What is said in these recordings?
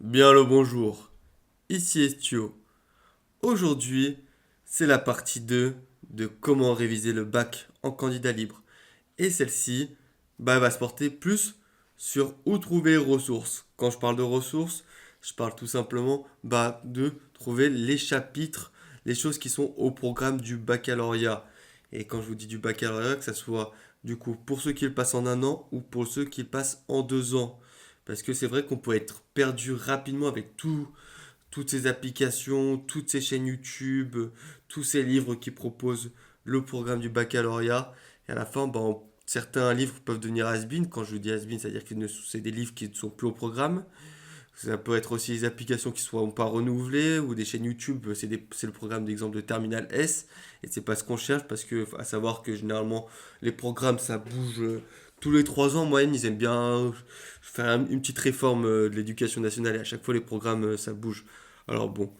Bien le bonjour, ici Estio. Aujourd'hui, c'est la partie 2 de comment réviser le bac en candidat libre. Et celle-ci elle va se porter plus sur où trouver les ressources. Quand je parle de ressources, je parle tout simplement de trouver les chapitres, les choses qui sont au programme du baccalauréat. Et quand je vous dis du baccalauréat, que ce soit du coup pour ceux qui le passent en un an ou pour ceux qui le passent en 2 ans. Parce que c'est vrai qu'on peut être perdu rapidement avec toutes ces applications, toutes ces chaînes YouTube, tous ces livres qui proposent le programme du baccalauréat. Et à la fin, certains livres peuvent devenir has-been. Quand je dis has-been, c'est-à-dire que c'est des livres qui ne sont plus au programme. Ça peut être aussi des applications qui ne sont pas renouvelées ou des chaînes YouTube. C'est le programme d'exemple de Terminal S. Et c'est pas ce qu'on cherche parce que, à savoir que généralement, les programmes, ça bouge tous les 3 ans. En moyenne, ils aiment bien faire une petite réforme de l'éducation nationale et à chaque fois, les programmes, ça bouge. Alors bon,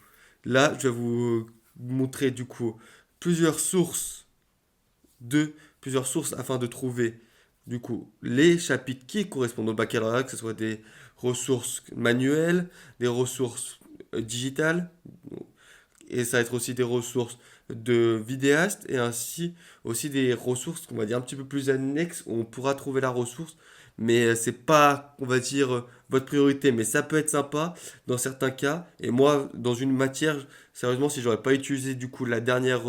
là, je vais vous montrer du coup plusieurs sources plusieurs sources afin de trouver du coup les chapitres qui correspondent au baccalauréat, que ce soit des ressources manuelles, des ressources digitales, et ça va être aussi des ressources de vidéastes, et ainsi aussi des ressources, on va dire, un petit peu plus annexes, où on pourra trouver la ressource, mais c'est pas, on va dire, votre priorité, mais ça peut être sympa dans certains cas, et moi, dans une matière, sérieusement, si j'aurais pas utilisé du coup la dernière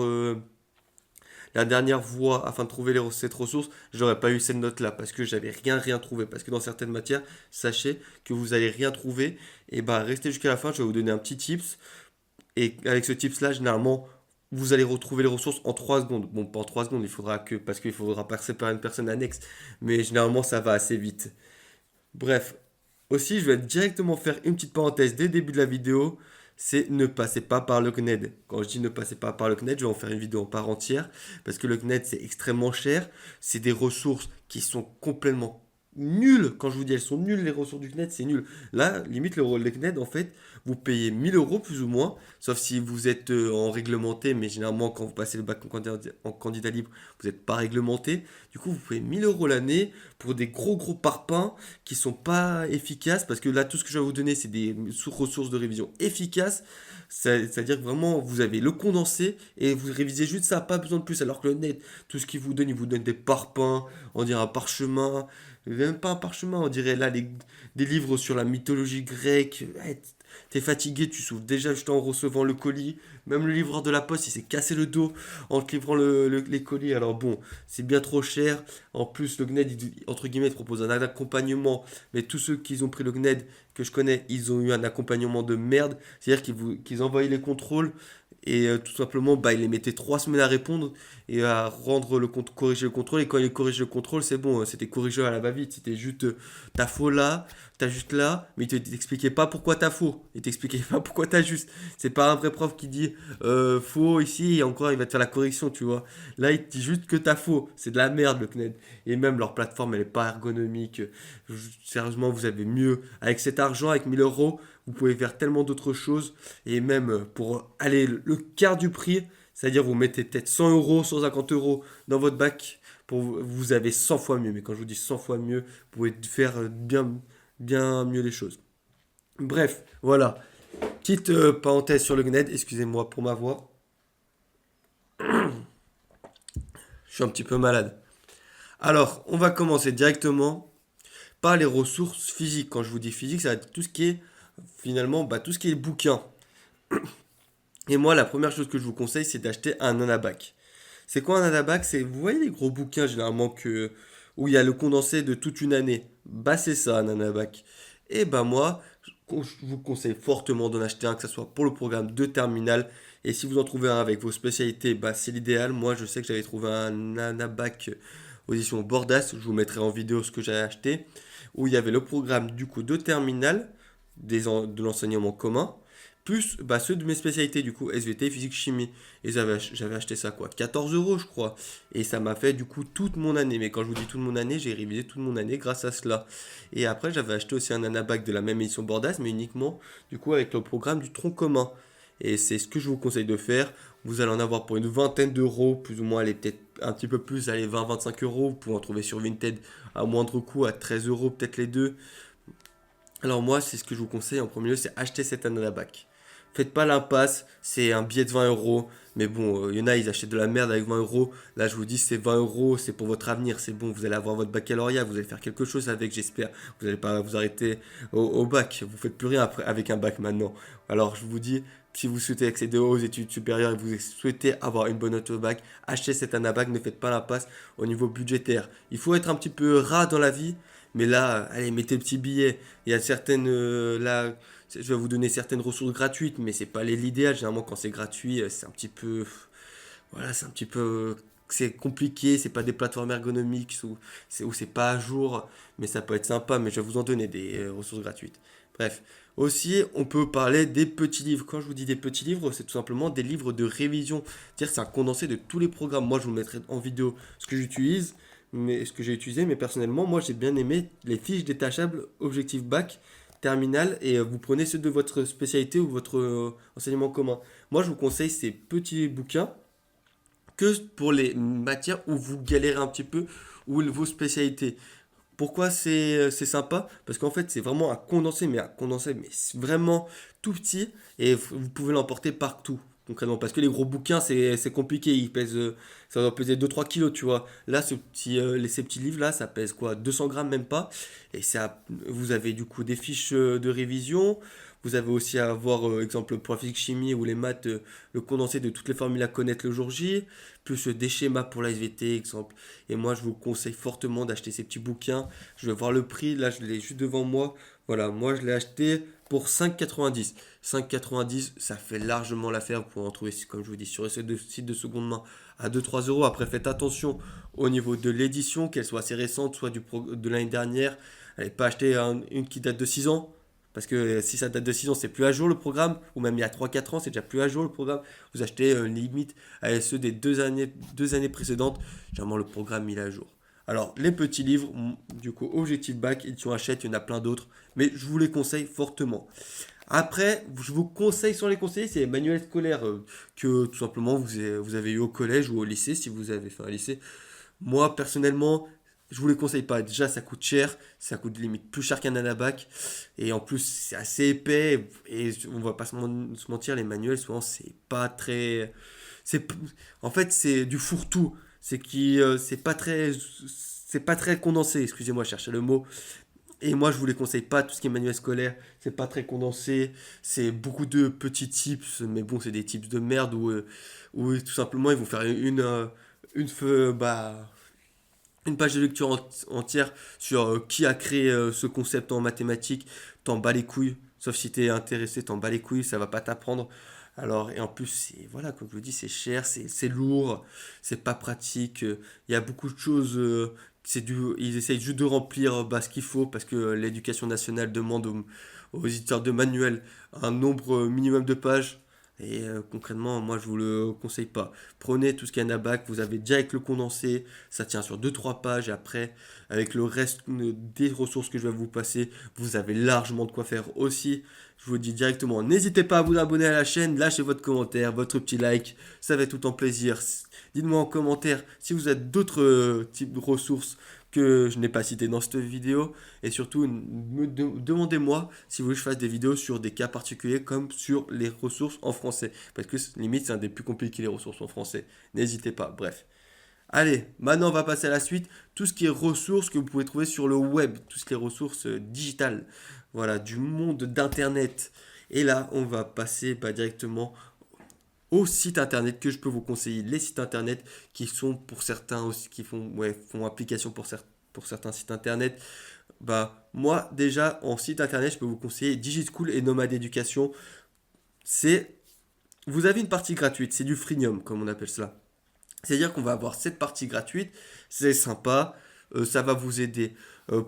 voie afin de trouver cette ressource, j'aurais pas eu cette note-là parce que j'avais rien trouvé. Parce que dans certaines matières, sachez que vous allez rien trouver. Et bah restez jusqu'à la fin, je vais vous donner un petit tips. Et avec ce tips-là, généralement, vous allez retrouver les ressources en 3 secondes. Bon, pas en 3 secondes, parce qu'il faudra passer par une personne annexe. Mais généralement, ça va assez vite. Bref, aussi, je vais directement faire une petite parenthèse dès le début de la vidéo. C'est ne passez pas par le CNED. Quand je dis ne passez pas par le CNED, je vais en faire une vidéo en part entière. Parce que le CNED, c'est extrêmement cher. C'est des ressources qui sont complètement nulles. Quand je vous dis elles sont nulles, les ressources du CNED, c'est nul. Là, limite, le CNED, en fait, vous payez 1000 euros plus ou moins. Sauf si vous êtes en réglementé. Mais généralement, quand vous passez le bac en candidat libre, vous n'êtes pas réglementé. Du coup, vous payez 1000 euros l'année pour des gros parpaings qui sont pas efficaces parce que là tout ce que je vais vous donner c'est des ressources de révision efficaces. C'est-à-dire que vraiment vous avez le condensé et vous révisez juste ça, pas besoin de plus, alors que le net, tout ce qu'il vous donne, il vous donne des parpaings, on dirait un parchemin, même pas un parchemin, on dirait là des livres sur la mythologie grecque. Ouais, t'es fatigué, tu souffres déjà juste en recevant le colis. Même le livreur de la poste, il s'est cassé le dos en te livrant les colis. Alors bon, c'est bien trop cher. En plus, le CNED, entre guillemets, il propose un accompagnement. Mais tous ceux qui ont pris le CNED que je connais, ils ont eu un accompagnement de merde. C'est-à-dire qu'ils envoyaient les contrôles et tout simplement, ils les mettaient 3 semaines à répondre et à rendre le compte, corriger le contrôle. Et quand ils corrigeaient le contrôle, c'est bon, c'était corrigé à la va-vite. C'était juste, t'as faux là, t'as juste là, mais il t'expliquait pas pourquoi t'as faux. Il t'expliquait pas pourquoi t'as juste. C'est pas un vrai prof qui dit faux ici et encore il va te faire la correction, tu vois. Là, il te dit juste que t'as faux. C'est de la merde le CNED. Et même leur plateforme, elle est pas ergonomique. Sérieusement, vous avez mieux. Avec cet argent, avec 1000 euros, vous pouvez faire tellement d'autres choses. Et même pour aller le quart du prix, c'est-à-dire vous mettez peut-être 100 euros, 150 euros dans votre bac, vous avez 100 fois mieux. Mais quand je vous dis 100 fois mieux, vous pouvez faire bien mieux les choses. Bref, voilà. Petite parenthèse sur le CNED, excusez-moi pour ma voix. Je suis un petit peu malade. Alors, on va commencer directement par les ressources physiques. Quand je vous dis physique, ça va être tout ce qui est finalement tout ce qui est bouquin. Et moi, la première chose que je vous conseille, c'est d'acheter un Anabac. C'est quoi un Anabac? C'est, vous voyez les gros bouquins généralement où il y a le condensé de toute une année. Bah c'est ça un Anabac. Et moi, je vous conseille fortement d'en acheter un, que ce soit pour le programme de terminale. Et si vous en trouvez un avec vos spécialités, c'est l'idéal. Moi, je sais que j'avais trouvé un Anabac aux éditions Bordas. Je vous mettrai en vidéo ce que j'avais acheté. Où il y avait le programme du coup de terminale de l'enseignement commun plus ceux de mes spécialités du coup SVT, physique, chimie. Et j'avais acheté ça quoi, 14 euros je crois. Et ça m'a fait du coup toute mon année. Mais quand je vous dis toute mon année, j'ai révisé toute mon année grâce à cela. Et après j'avais acheté aussi un anabac de la même édition Bordas, mais uniquement du coup avec le programme du tronc commun. Et c'est ce que je vous conseille de faire. Vous allez en avoir pour une vingtaine d'euros, plus ou moins, allez peut-être un petit peu plus, allez 20-25 euros. Vous pouvez en trouver sur Vinted à moindre coût, à 13 euros peut-être les deux. Alors moi, c'est ce que je vous conseille en premier lieu, c'est acheter cette année bac. Faites pas l'impasse, c'est un billet de 20 euros. Mais bon, il y en a, ils achètent de la merde avec 20 euros. Là, je vous dis, c'est 20 euros, c'est pour votre avenir, c'est bon. Vous allez avoir votre baccalauréat, vous allez faire quelque chose avec, j'espère. Vous n'allez pas vous arrêter au bac. Vous faites plus rien après, avec un bac maintenant. Alors, je vous dis, si vous souhaitez accéder aux études supérieures et vous souhaitez avoir une bonne note au bac, achetez cette année bac, ne faites pas l'impasse au niveau budgétaire. Il faut être un petit peu rat dans la vie, mais là, allez, mettez le petit billet. Il y a certaines, là, je vais vous donner certaines ressources gratuites, mais c'est pas l'idéal. Généralement, quand c'est gratuit, c'est un petit peu, voilà, c'est un petit peu, c'est compliqué. C'est pas des plateformes ergonomiques où c'est pas à jour, mais ça peut être sympa. Mais je vais vous en donner des ressources gratuites. Bref. Aussi, on peut parler des petits livres. Quand je vous dis des petits livres, c'est tout simplement des livres de révision. C'est-à-dire que c'est un condensé de tous les programmes. Moi, je vous mettrai en vidéo ce que j'utilise, mais ce que j'ai utilisé. Mais personnellement, moi, j'ai bien aimé les fiches détachables Objectif Bac terminale et vous prenez ceux de votre spécialité ou votre enseignement commun. Moi, je vous conseille ces petits bouquins que pour les matières où vous galérez un petit peu ou vos spécialités. Pourquoi c'est sympa? Parce qu'en fait, c'est vraiment un condensé, mais c'est vraiment tout petit et vous pouvez l'emporter partout. Concrètement, parce que les gros bouquins, c'est compliqué. Ils pèsent, ça doit peser 2-3 kilos, tu vois. Là, ces petits livres-là, ça pèse quoi? 200 grammes, même pas. Et ça, vous avez du coup des fiches de révision. Vous avez aussi à avoir, exemple, pour la physique chimie ou les maths, le condensé de toutes les formules à connaître le jour J, plus des schémas pour la SVT, exemple. Et moi, je vous conseille fortement d'acheter ces petits bouquins. Je vais voir le prix, là, je l'ai juste devant moi. Voilà, moi, je l'ai acheté pour 5,90. 5,90, ça fait largement l'affaire. Vous pouvez en trouver, comme je vous dis, sur ces deux sites de seconde main à 2-3 euros. Après, faites attention au niveau de l'édition, qu'elle soit assez récente, soit de l'année dernière. Allez pas acheter une qui date de 6 ans. Parce que si ça date de 6 ans, c'est plus à jour le programme. Ou même il y a 3-4 ans, c'est déjà plus à jour le programme. Vous achetez limite ceux des 2 années précédentes. Généralement, le programme il est à jour. Alors, les petits livres, du coup, Objectif Bac, édition Hachette, il y en a plein d'autres. Mais je vous les conseille fortement. Après, je vous conseille, sans les conseiller, c'est les manuels scolaires que tout simplement vous avez eu au collège ou au lycée, si vous avez fait un lycée. Moi, personnellement, je vous les conseille pas. Déjà, ça coûte cher, ça coûte limite plus cher qu'un anabac. Et en plus, c'est assez épais. Et on va pas se mentir, les manuels, souvent, c'est pas très. C'est, en fait, c'est du fourre-tout. C'est pas très condensé. Excusez-moi, je cherchais le mot. Et moi, je vous les conseille pas. Tout ce qui est manuel scolaire, c'est pas très condensé. C'est beaucoup de petits tips, mais bon, c'est des tips de merde où tout simplement ils vont faire bah, une page de lecture entière sur qui a créé ce concept en mathématiques. T'en bats les couilles. Sauf si t'es intéressé, t'en bats les couilles, ça va pas t'apprendre. Alors, et en plus, voilà, comme je vous dis, c'est cher, c'est lourd, c'est pas pratique. Il y a beaucoup de choses. Ils essayent juste de remplir bah, ce qu'il faut parce que l'éducation nationale demande aux éditeurs de manuels un nombre minimum de pages. Et concrètement, moi je vous le conseille pas. Prenez tout ce qu'il y a à bac, vous avez déjà avec le condensé, ça tient sur 2-3 pages. Et après, avec le reste des ressources que je vais vous passer, vous avez largement de quoi faire aussi. Je vous dis directement, n'hésitez pas à vous abonner à la chaîne, lâchez votre commentaire, votre petit like, ça fait tout en plaisir. Dites-moi en commentaire si vous avez d'autres types de ressources que je n'ai pas citées dans cette vidéo. Et surtout, demandez-moi si vous voulez que je fasse des vidéos sur des cas particuliers comme sur les ressources en français. Parce que limite, c'est un des plus compliqués, les ressources en français. N'hésitez pas, bref. Allez, maintenant on va passer à la suite. Tout ce qui est ressources que vous pouvez trouver sur le web, tout ce qui est ressources digitales, voilà, du monde d'internet. Et là, on va passer directement aux sites internet que je peux vous conseiller. Les sites internet qui sont pour certains aussi, qui font application pour certains sites internet. Bah, moi, déjà, en site internet, je peux vous conseiller DigiSchool et Nomade Education. C'est, vous avez une partie gratuite, c'est du freemium, comme on appelle cela. C'est-à-dire qu'on va avoir cette partie gratuite, c'est sympa, ça va vous aider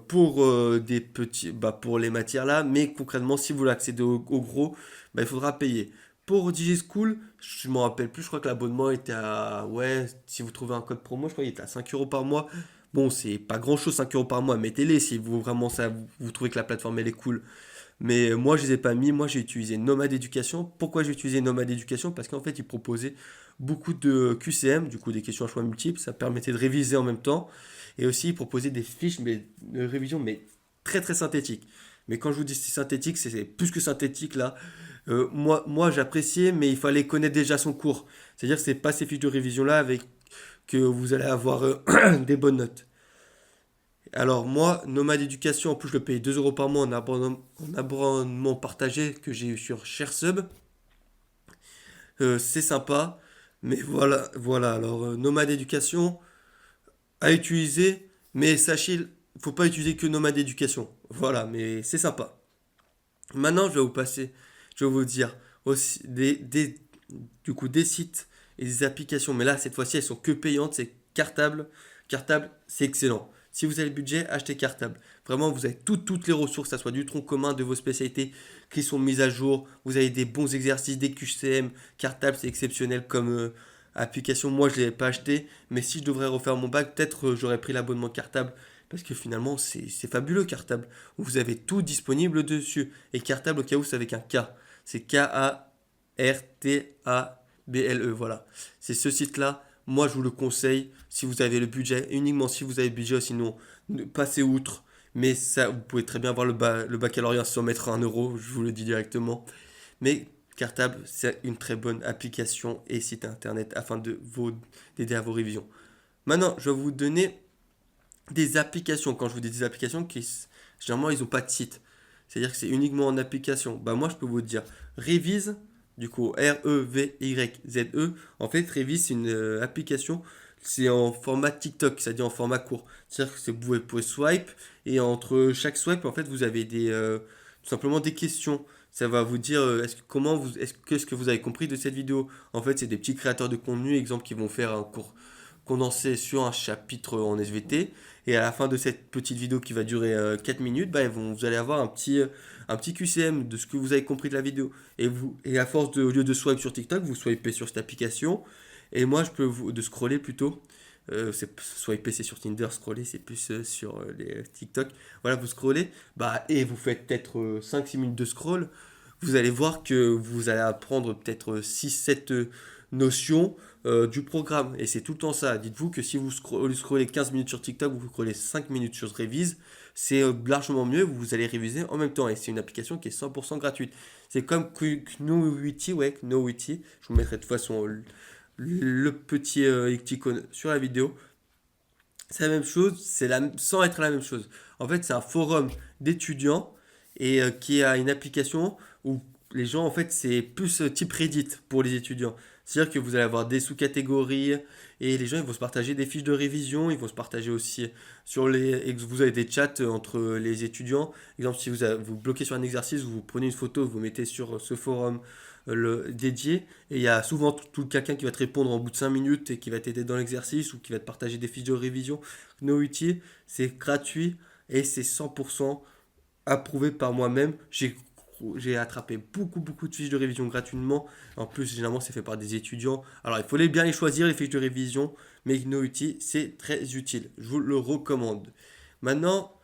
pour pour les matières là, mais concrètement, si vous voulez accéder au gros, bah, il faudra payer. Pour DigiSchool, je m'en rappelle plus, je crois que l'abonnement était ouais, si vous trouvez un code promo, je crois qu'il était à 5 euros par mois. Bon, c'est pas grand-chose, 5 euros par mois, mettez-les si vous vraiment vous trouvez que la plateforme elle est cool. Mais moi, je les ai pas mis. Moi, j'ai utilisé Nomade Education. Pourquoi j'ai utilisé Nomade Education? Parce qu'en fait, ils proposaient beaucoup de QCM, du coup, des questions à choix multiples. Ça permettait de réviser en même temps. Et aussi, ils proposaient des fiches de révision, mais très, très synthétiques. Mais quand je vous dis c'est synthétique, c'est plus que synthétique là. Moi j'appréciais, mais il fallait connaître déjà son cours. C'est-à-dire que c'est pas ces fiches de révision là avec que vous allez avoir des bonnes notes. Alors moi, Nomade Éducation, en plus je le paye 2 euros par mois en abonnement partagé que j'ai eu sur ShareSub. C'est sympa, mais voilà. Alors Nomade Éducation à utiliser, mais sachez, il faut pas utiliser que Nomade Éducation. Voilà, mais c'est sympa. Maintenant, je vais vous dire aussi du coup des sites et des applications, mais là cette fois-ci elles sont que payantes, c'est Cartable. Cartable, c'est excellent. Si vous avez le budget, achetez Cartable. Vraiment, vous avez toutes les ressources, que ce soit du tronc commun de vos spécialités qui sont mises à jour. Vous avez des bons exercices, des QCM. Cartable, c'est exceptionnel comme application. Moi, je ne l'ai pas acheté, mais si je devrais refaire mon bac, peut-être j'aurais pris l'abonnement Cartable. Parce que finalement, c'est fabuleux, Cartable. Vous avez tout disponible dessus. Et Cartable, au cas où, c'est avec un K. C'est Kartable. Voilà. C'est ce site-là. Moi, je vous le conseille si vous avez le budget. Uniquement si vous avez le budget. Sinon, passez outre. Mais ça, vous pouvez très bien avoir le baccalauréat sans mettre un euro. Je vous le dis directement. Mais Cartable, c'est une très bonne application et site internet afin d'aider à vos révisions. Maintenant, je vais vous donner des applications. Quand je vous dis des applications, généralement, ils n'ont pas de site. C'est-à-dire que c'est uniquement en application. Bah, moi, je peux vous dire Revise, du coup, Revyze. En fait, Revise, c'est une application. C'est en format TikTok, c'est-à-dire en format court. C'est-à-dire que vous pouvez swipe et entre chaque swipe, en fait, vous avez tout simplement des questions. Ça va vous dire qu'est-ce que vous avez compris de cette vidéo. En fait, c'est des petits créateurs de contenu, exemple, qui vont faire un cours condensé sur un chapitre en SVT. Et à la fin de cette petite vidéo qui va durer 4 minutes, bah, vous allez avoir un petit QCM de ce que vous avez compris de la vidéo. Et à force au lieu de swipe sur TikTok, vous swipez sur cette application. Et moi, de scroller plutôt. Swiper, c'est sur Tinder, scroller, c'est plus sur les TikTok. Voilà, vous scrollez, bah, et vous faites peut-être 5-6 minutes de scroll. Vous allez voir que vous allez apprendre peut-être 6-7 notions du programme. Et c'est tout le temps ça. Dites-vous que si vous scrollez 15 minutes sur TikTok, vous scrollez 5 minutes sur Revise, c'est largement mieux. Vous allez réviser en même temps. Et c'est une application qui est 100% gratuite. C'est comme Knowity, ouais, Knowity. Je vous mettrai de toute façon le petit icône sur la vidéo. C'est la même chose, sans être la même chose. En fait, c'est un forum d'étudiants et qui a une application où les gens, en fait, c'est plus type Reddit pour les étudiants. C'est-à-dire que vous allez avoir des sous-catégories et les gens, ils vont se partager des fiches de révision, ils vont se partager aussi et vous avez des chats entre les étudiants. Exemple, si vous bloquez sur un exercice, vous prenez une photo, vous mettez sur ce forum dédié et il y a souvent tout quelqu'un qui va te répondre en bout de 5 minutes et qui va t'aider dans l'exercice ou qui va te partager des fiches de révision. Knowity, c'est gratuit et c'est 100% approuvé par moi-même. J'ai attrapé beaucoup de fiches de révision gratuitement. En plus, généralement, c'est fait par des étudiants. Alors, il faut bien les choisir, les fiches de révision. Mais Knowity, c'est très utile. Je vous le recommande. Maintenant,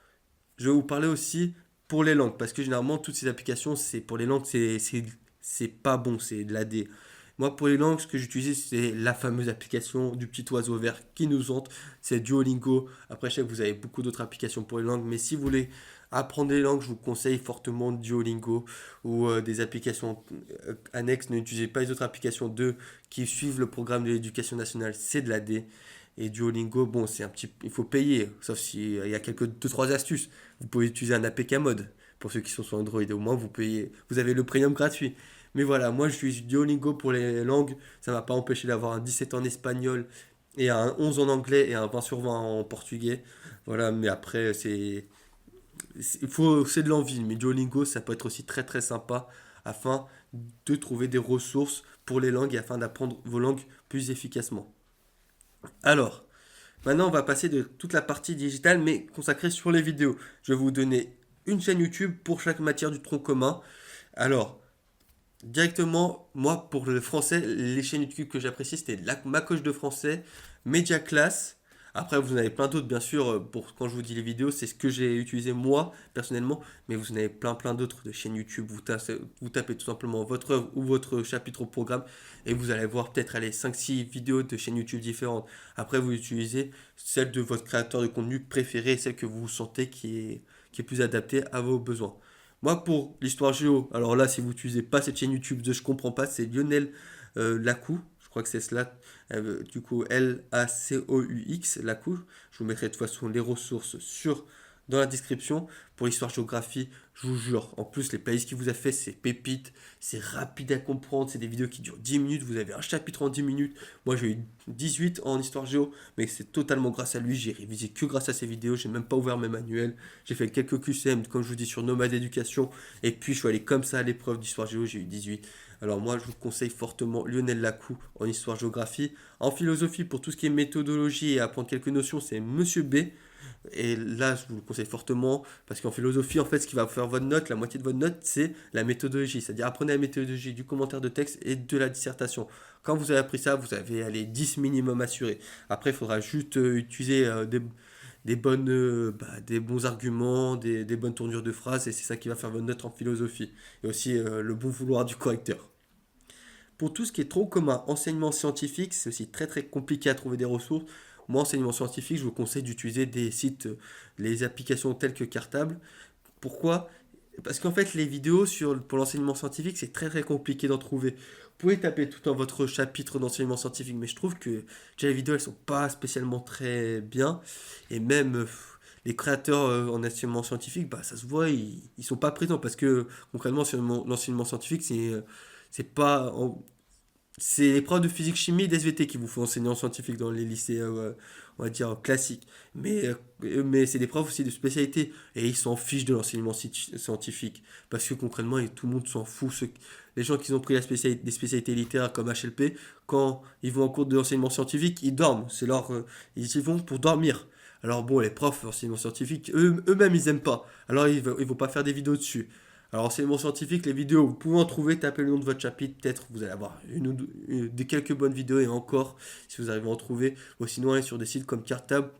je vais vous parler aussi pour les langues. Parce que généralement, toutes ces applications, c'est pour les langues, c'est pas bon. C'est de l'AD. Moi, pour les langues, ce que j'utilise, c'est la fameuse application du petit oiseau vert qui nous hante. C'est Duolingo. Après, je sais que vous avez beaucoup d'autres applications pour les langues. Mais si vous voulez apprendre les langues, je vous conseille fortement Duolingo ou des applications annexes. N'utilisez pas les autres applications qui suivent le programme de l'éducation nationale. C'est de l'AD. Et Duolingo, bon, il faut payer. Sauf s'il y a quelques 2-3 astuces. Vous pouvez utiliser un APK mode pour ceux qui sont sur Android. Au moins, vous payez. Vous avez le premium gratuit. Mais voilà, moi je suis Duolingo pour les langues. Ça ne m'a pas empêché d'avoir un 17 en espagnol et un 11 en anglais et un 20 sur 20 en portugais. Voilà, mais après, c'est de l'envie. Mais Duolingo, ça peut être aussi très sympa afin de trouver des ressources pour les langues et afin d'apprendre vos langues plus efficacement. Alors, maintenant on va passer de toute la partie digitale mais consacrée sur les vidéos. Je vais vous donner une chaîne YouTube pour chaque matière du tronc commun. Alors, directement, moi, pour le français, les chaînes YouTube que j'apprécie, c'était ma coach de français, Media Class. Après, vous en avez plein d'autres, bien sûr, pour quand je vous dis les vidéos, c'est ce que j'ai utilisé moi, personnellement, mais vous en avez plein d'autres de chaînes YouTube. Vous tapez tout simplement votre œuvre ou votre chapitre au programme et vous allez voir peut-être aller 5-6 vidéos de chaînes YouTube différentes. Après, vous utilisez celle de votre créateur de contenu préféré, celle que vous sentez qui est plus adaptée à vos besoins. Moi, pour l'histoire géo, alors là, si vous n'utilisez pas cette chaîne YouTube de Je comprends pas, c'est Lionel Lacou. Je crois que c'est cela. Du coup, Lacaux, Lacou. Je vous mettrai de toute façon les ressources dans la description. Pour l'histoire-géographie, je vous jure. En plus, les playlists qu'il vous a fait, c'est pépite. C'est rapide à comprendre. C'est des vidéos qui durent 10 minutes. Vous avez un chapitre en 10 minutes. Moi, j'ai eu 18 en histoire géo. Mais c'est totalement grâce à lui. J'ai révisé que grâce à ses vidéos. J'ai même pas ouvert mes manuels. J'ai fait quelques QCM, comme je vous dis, sur Nomade Éducation. Et puis, je suis allé comme ça à l'épreuve d'histoire géo. J'ai eu 18. Alors moi, je vous conseille fortement Lionel Lacou en histoire-géographie. En philosophie, pour tout ce qui est méthodologie et apprendre quelques notions, c'est Monsieur B. Et là, je vous le conseille fortement parce qu'en philosophie, en fait, ce qui va faire votre note, la moitié de votre note, c'est la méthodologie. C'est-à-dire apprenez la méthodologie du commentaire de texte et de la dissertation. Quand vous avez appris ça, vous avez allez, 10 minimum assurés. Après, il faudra juste utiliser des bons arguments, des bonnes tournures de phrases et c'est ça qui va faire votre note en philosophie. Et aussi le bon vouloir du correcteur. Pour tout ce qui est trop commun, enseignement scientifique, c'est aussi très très compliqué à trouver des ressources. Moi, enseignement scientifique, je vous conseille d'utiliser des sites, les applications telles que Cartable. Pourquoi? Parce qu'en fait, les vidéos pour l'enseignement scientifique, c'est très très compliqué d'en trouver. Vous pouvez taper tout dans votre chapitre d'enseignement scientifique, mais je trouve que déjà les vidéos, elles sont pas spécialement très bien. Et même les créateurs en enseignement scientifique, bah, ça se voit, ils sont pas présents parce que concrètement, l'enseignement scientifique, c'est pas c'est les profs de physique, chimie et d'SVT qui vous font enseigner en scientifique dans les lycées, on va dire, classiques. Mais c'est des profs aussi de spécialité. Et ils s'en fichent de l'enseignement scientifique. Parce que concrètement, tout le monde s'en fout. Les gens qui ont pris des spécialités littéraires comme HLP, quand ils vont en cours d'enseignement scientifique, ils dorment. Ils y vont pour dormir. Alors bon, les profs d'enseignement scientifique, eux-mêmes, ils aiment pas. Alors ils vont pas faire des vidéos dessus. Alors, enseignement scientifique, les vidéos, vous pouvez en trouver, tapez le nom de votre chapitre, peut-être vous allez avoir des quelques bonnes vidéos et encore, si vous arrivez à en trouver. Ou sinon, allez sur des sites comme Cartable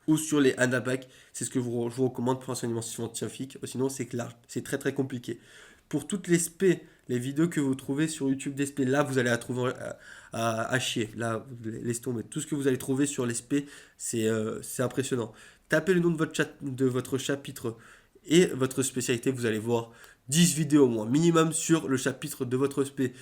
ou sur les Anabac, c'est ce que je vous recommande pour l'enseignement scientifique. Ou sinon, c'est très très compliqué. Pour toutes les SP, les vidéos que vous trouvez sur YouTube d'SP, là, vous allez la trouver à chier. Là, laisse tomber. Tout ce que vous allez trouver sur l'SP, c'est impressionnant. Tapez le nom de votre chapitre et votre spécialité, vous allez voir 10 vidéos au moins, minimum sur le chapitre de votre spé.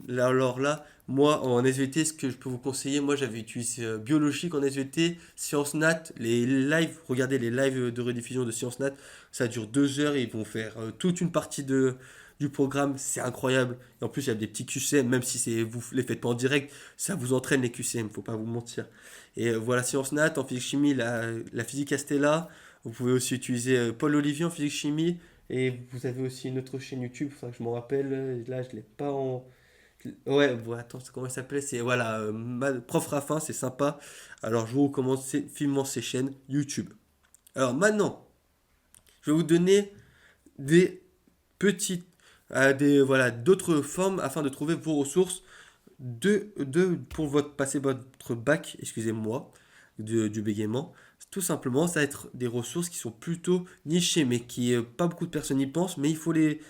Alors là, moi en SVT, ce que je peux vous conseiller, moi j'avais utilisé biologique en SVT, Sciences Nat, les lives, regardez les lives de rediffusion de Sciences Nat, ça dure 2 heures et ils vont faire toute une partie du programme, c'est incroyable. Et en plus, il y a des petits QCM, même si vous les faites pas en direct, ça vous entraîne les QCM, faut pas vous mentir. Et voilà, Sciences Nat, en physique chimie, la physique Astella. Vous pouvez aussi utiliser Paul Olivier en physique chimie. Et vous avez aussi une autre chaîne YouTube, il faudra que je m'en rappelle. Là, je l'ai pas en. Ouais, bon, attends, comment il s'appelait? C'est voilà, Prof Raffin, c'est sympa. Alors, je vous recommande vivement ces chaînes YouTube. Alors, maintenant, je vais vous donner des petites. Voilà, d'autres formes afin de trouver vos ressources pour passer votre bac, excusez-moi, du bégaiement. Tout simplement, ça va être des ressources qui sont plutôt nichées, mais qui pas beaucoup de personnes y pensent, mais il faut les.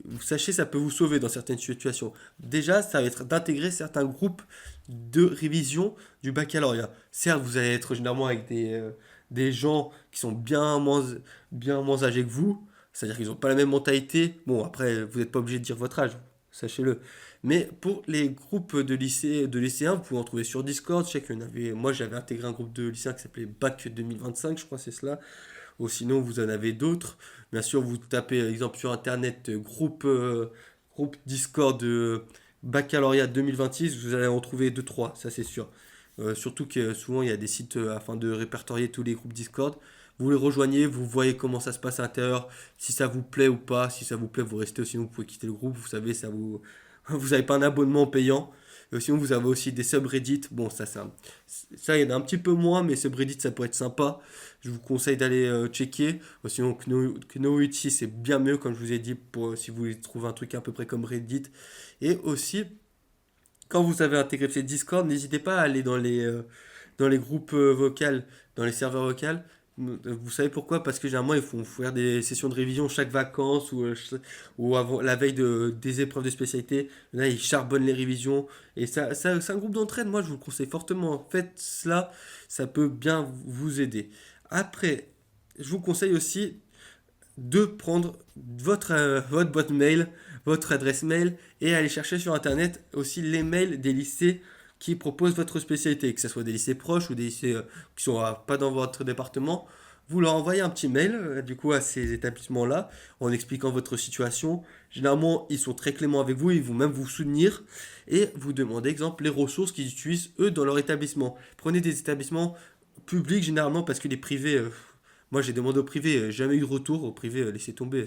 Vous sachez, ça peut vous sauver dans certaines situations. Déjà, ça va être d'intégrer certains groupes de révision du baccalauréat. Certes, vous allez être généralement avec des gens qui sont bien moins âgés que vous, c'est-à-dire qu'ils n'ont pas la même mentalité. Bon, après, vous n'êtes pas obligé de dire votre âge, sachez-le. Mais pour les groupes de lycéens, vous pouvez en trouver sur Discord. Je sais qu'il y en avait. Moi, j'avais intégré un groupe de lycéens qui s'appelait Bac 2025, je crois, c'est cela. Ou sinon, vous en avez d'autres. Bien sûr, vous tapez, exemple, sur Internet, groupe Discord baccalauréat 2026, vous allez en trouver deux trois, ça c'est sûr. Surtout que souvent, il y a des sites afin de répertorier tous les groupes Discord. Vous les rejoignez, vous voyez comment ça se passe à l'intérieur, si ça vous plaît ou pas. Si ça vous plaît, vous restez, sinon vous pouvez quitter le groupe. Vous savez, vous n'avez pas un abonnement payant. Sinon, vous avez aussi des subreddits. Bon, ça, il y en a un petit peu moins, mais subreddits, ça peut être sympa. Je vous conseille d'aller checker. Sinon, Knowity, c'est bien mieux, comme je vous ai dit, si vous voulez trouver un truc à peu près comme Reddit. Et aussi, quand vous avez intégré ces Discord, n'hésitez pas à aller dans les groupes vocaux, dans les serveurs vocaux. Vous savez pourquoi? Parce que généralement, ils font faire des sessions de révision chaque vacances ou avant, la veille des épreuves de spécialité. Là, ils charbonnent les révisions. Et c'est un groupe d'entraide. Moi, je vous le conseille fortement. Faites cela, ça peut bien vous aider. Après, je vous conseille aussi de prendre votre boîte mail, votre adresse mail et aller chercher sur internet aussi les mails des lycées qui proposent votre spécialité, que ce soit des lycées proches ou des lycées qui sont pas dans votre département. Vous leur envoyez un petit mail du coup à ces établissements-là en expliquant votre situation. Généralement, ils sont très cléments avec vous, ils vont même vous soutenir et vous demandez, exemple, les ressources qu'ils utilisent eux dans leur établissement. Prenez des établissements publics généralement parce que les privés, moi j'ai demandé au privé, jamais eu de retour. Au privé, laissez tomber.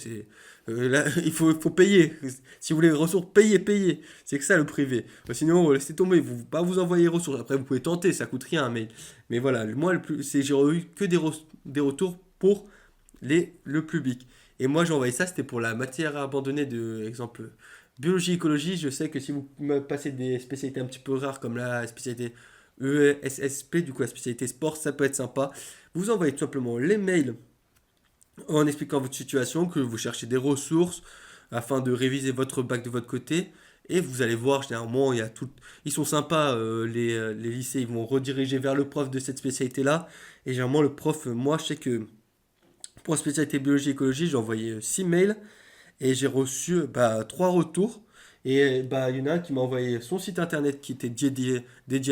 Là, il faut payer. Si vous voulez les ressources, payez. C'est que ça le privé. Sinon, laissez tomber. Vous pas vous envoyer les ressources. Après, vous pouvez tenter, ça coûte rien. Mais voilà, moi, j'ai eu que des retours pour le public. Et moi, j'ai envoyé ça, c'était pour la matière abandonnée de, exemple, biologie, écologie. Je sais que si vous me passez des spécialités un petit peu rares comme la spécialité ESSP, du coup la spécialité sport, ça peut être sympa. Vous envoyez tout simplement les mails en expliquant votre situation, que vous cherchez des ressources afin de réviser votre bac de votre côté. Et vous allez voir, généralement, il y a tout... ils sont sympas, les lycées, ils vont rediriger vers le prof de cette spécialité-là. Et généralement, le prof, moi, je sais que pour la spécialité biologie écologie, j'ai envoyé 6 mails et j'ai reçu 3 retours. Et il y en a un qui m'a envoyé son site internet qui était dédié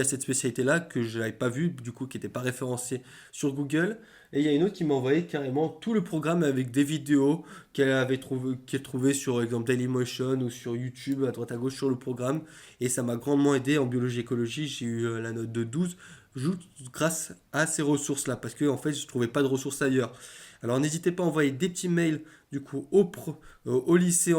à cette spécialité-là, que je n'avais pas vu, du coup, qui n'était pas référencé sur Google. Et il y a une autre qui m'a envoyé carrément tout le programme avec des vidéos qu'elle trouvait sur, exemple, Dailymotion ou sur YouTube, à droite à gauche sur le programme. Et ça m'a grandement aidé en biologie écologie. J'ai eu la note de 12 juste grâce à ces ressources-là, parce que en fait, je ne trouvais pas de ressources ailleurs. Alors n'hésitez pas à envoyer des petits mails du coup au lycée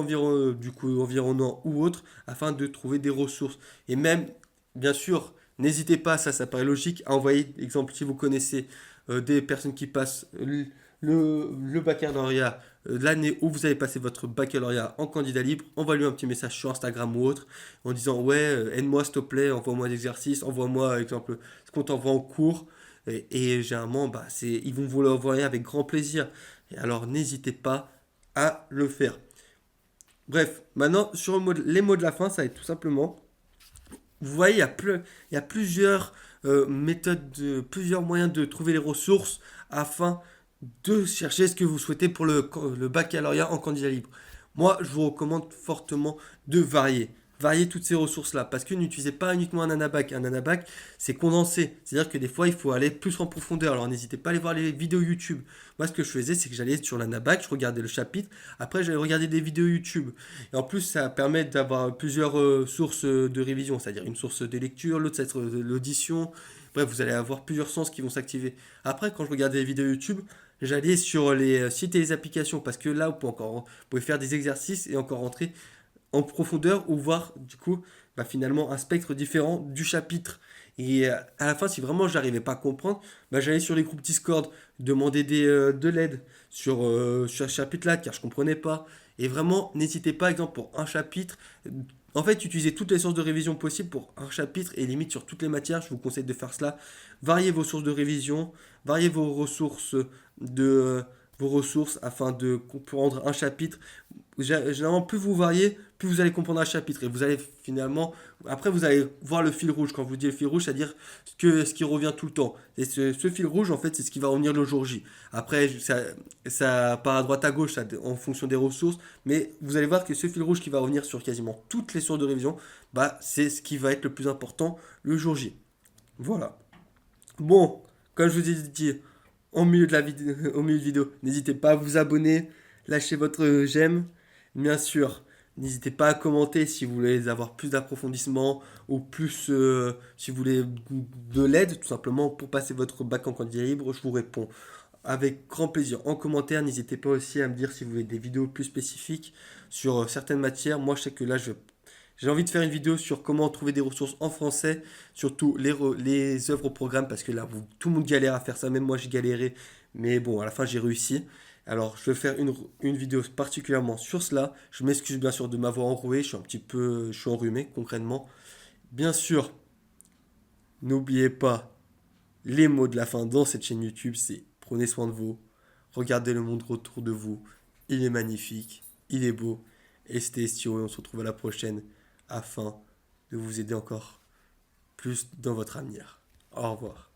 du coup, environnant ou autre afin de trouver des ressources. Et même, bien sûr, n'hésitez pas, ça paraît logique, à envoyer, exemple, si vous connaissez des personnes qui passent le baccalauréat, l'année où vous avez passé votre baccalauréat en candidat libre, envoyez-lui un petit message sur Instagram ou autre en disant ouais, aide-moi s'il te plaît, envoie-moi des exercices, envoie-moi, exemple, ce qu'on t'envoie en cours. Et généralement, ils vont vous l'envoyer avec grand plaisir. Et alors, n'hésitez pas à le faire. Bref, maintenant, sur les mots de la fin, ça va être tout simplement, vous voyez, il y a plusieurs méthodes, plusieurs moyens de trouver les ressources afin de chercher ce que vous souhaitez pour le baccalauréat en candidat libre. Moi, je vous recommande fortement de varier. Varier toutes ces ressources-là. Parce que n'utilisez pas uniquement un anabac. Un anabac, c'est condensé. C'est-à-dire que des fois, il faut aller plus en profondeur. Alors, n'hésitez pas à aller voir les vidéos YouTube. Moi, ce que je faisais, c'est que j'allais sur l'anabac, je regardais le chapitre. Après, j'allais regarder des vidéos YouTube. Et en plus, ça permet d'avoir plusieurs sources de révision. C'est-à-dire une source de lecture, l'autre, c'est l'audition. Bref, vous allez avoir plusieurs sens qui vont s'activer. Après, quand je regardais les vidéos YouTube, j'allais sur les sites et les applications parce que là, vous pouvez faire des exercices et encore rentrer en profondeur ou voir du coup finalement un spectre différent du chapitre. Et à la fin, si vraiment j'arrivais pas à comprendre, j'allais sur les groupes Discord demander de l'aide sur ce chapitre-là car je comprenais pas. Et vraiment, n'hésitez pas, exemple, pour un chapitre, en fait, utilisez toutes les sources de révision possibles pour un chapitre et limite sur toutes les matières. Je vous conseille de faire cela. Variez vos sources de révision, variez de vos ressources afin de comprendre un chapitre. Généralement, plus vous variez, plus vous allez comprendre un chapitre. Et vous allez finalement, après, vous allez voir le fil rouge. Quand je vous dis le fil rouge, c'est-à-dire ce qui revient tout le temps. Et ce fil rouge, en fait, c'est ce qui va revenir le jour J. Après, ça part à droite à gauche en fonction des ressources. Mais vous allez voir que ce fil rouge qui va revenir sur quasiment toutes les sources de révision, c'est ce qui va être le plus important le jour J. Voilà. Bon, comme je vous ai dit au milieu de vidéo, n'hésitez pas à vous abonner, lâcher votre j'aime. Bien sûr, n'hésitez pas à commenter si vous voulez avoir plus d'approfondissement ou plus si vous voulez de l'aide, tout simplement pour passer votre bac en candidat libre. Je vous réponds avec grand plaisir en commentaire. N'hésitez pas aussi à me dire si vous voulez des vidéos plus spécifiques sur certaines matières. Moi, je sais que là, j'ai envie de faire une vidéo sur comment trouver des ressources en français, surtout les œuvres au programme, parce que là, tout le monde galère à faire ça, même moi j'ai galéré, mais bon, à la fin j'ai réussi. Alors, je vais faire une vidéo particulièrement sur cela. Je m'excuse bien sûr de m'avoir enroué, je suis enrhumé concrètement. Bien sûr, n'oubliez pas les mots de la fin dans cette chaîne YouTube, c'est prenez soin de vous, regardez le monde autour de vous, il est magnifique, il est beau, et c'était Estio, et on se retrouve à la prochaine afin de vous aider encore plus dans votre avenir. Au revoir.